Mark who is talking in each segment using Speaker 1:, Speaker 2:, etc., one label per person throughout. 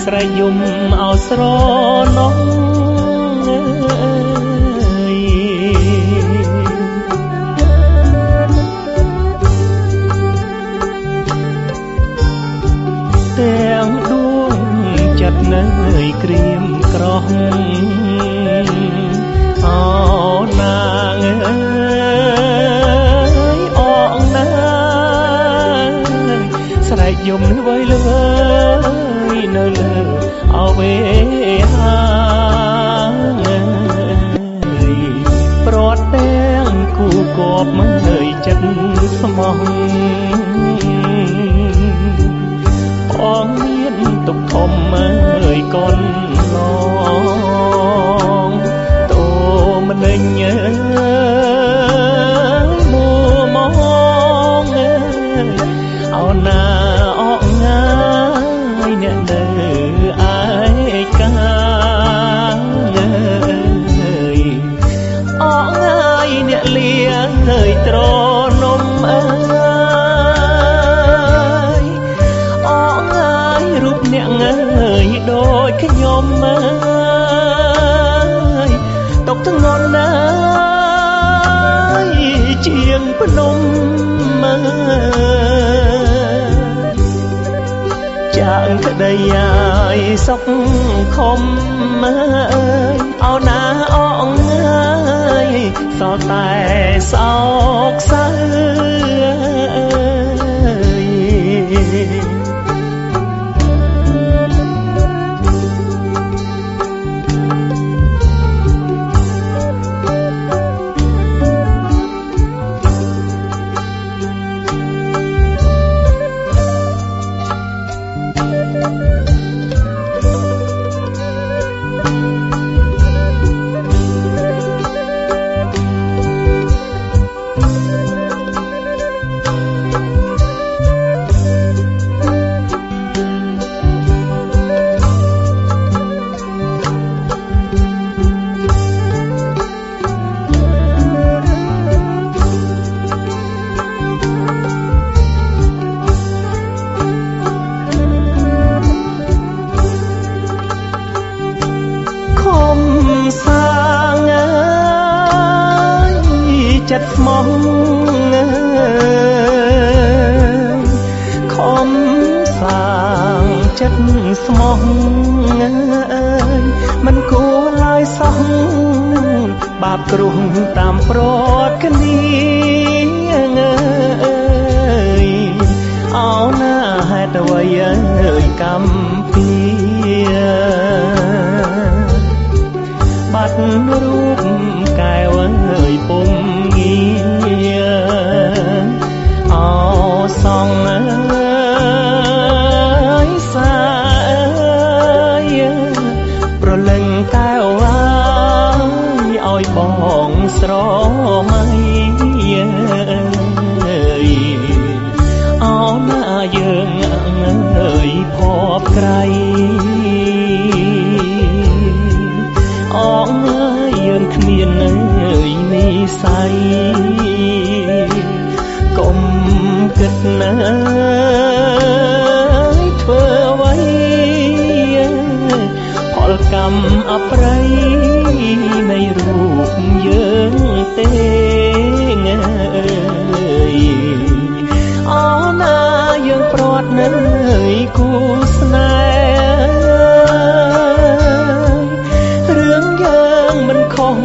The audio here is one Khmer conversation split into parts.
Speaker 1: ស្រីយំអោស្រណងទាំងដួងចិត្តនៅក្រៀមក្រោះអោណាងអងណាស្រែកយំល្វើយល្វើយនៅលើអវេហាប្រត់ទាំងគូគប់មិនើយចិត្តស្មោះអងមានទុកធំអើយកូនឡងតូម្នេញមួមកអោណាអកងាយអ្នកនៅឯកាអកងាយអ្នកលៀងត្រនំអ្នកងើយដូចខ្ញុំຕົកធ្ងន់ណាស់ជាងភ្នំចាងក្តីហើយសុខខំអោណាអងហើយសោតែសោកសៅចិត្តស្មោះខំសាងចិត្តស្មោះមិនគួរឡើយសោះបាបគ្រោះតាមប្រត់គ្នាអោណាហេតុអ្វីអើយកម្មពីបាត់រូបកែវអើយពុំអោសងអើយសាប្រលឹងកែវឲ្យបងស្រមៃអោណាយើងអើយភ័ព្វក្រៃអងយើងគ្មានអើយនិស័យកុំគិតណាធ្វើអ្វីផលកម្មអប្រ័យនៃរូបយើងទេអណាយើងប្រត់នៅគូស្នេហ៍រឿងយើងមិនខុស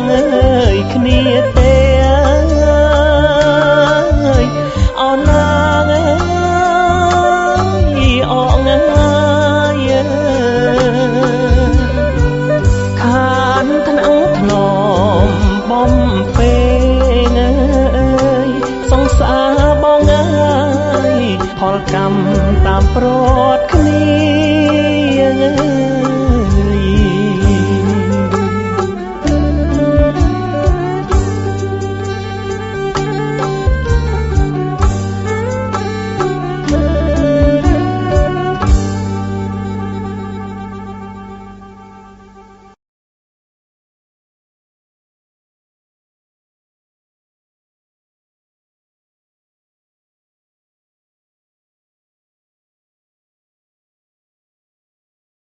Speaker 1: គ្នាទេអណាអងខានថ្នាក់ថ្នមបំពេលសង្សារបងអើយផលកម្មតាមប្រត់គ្នា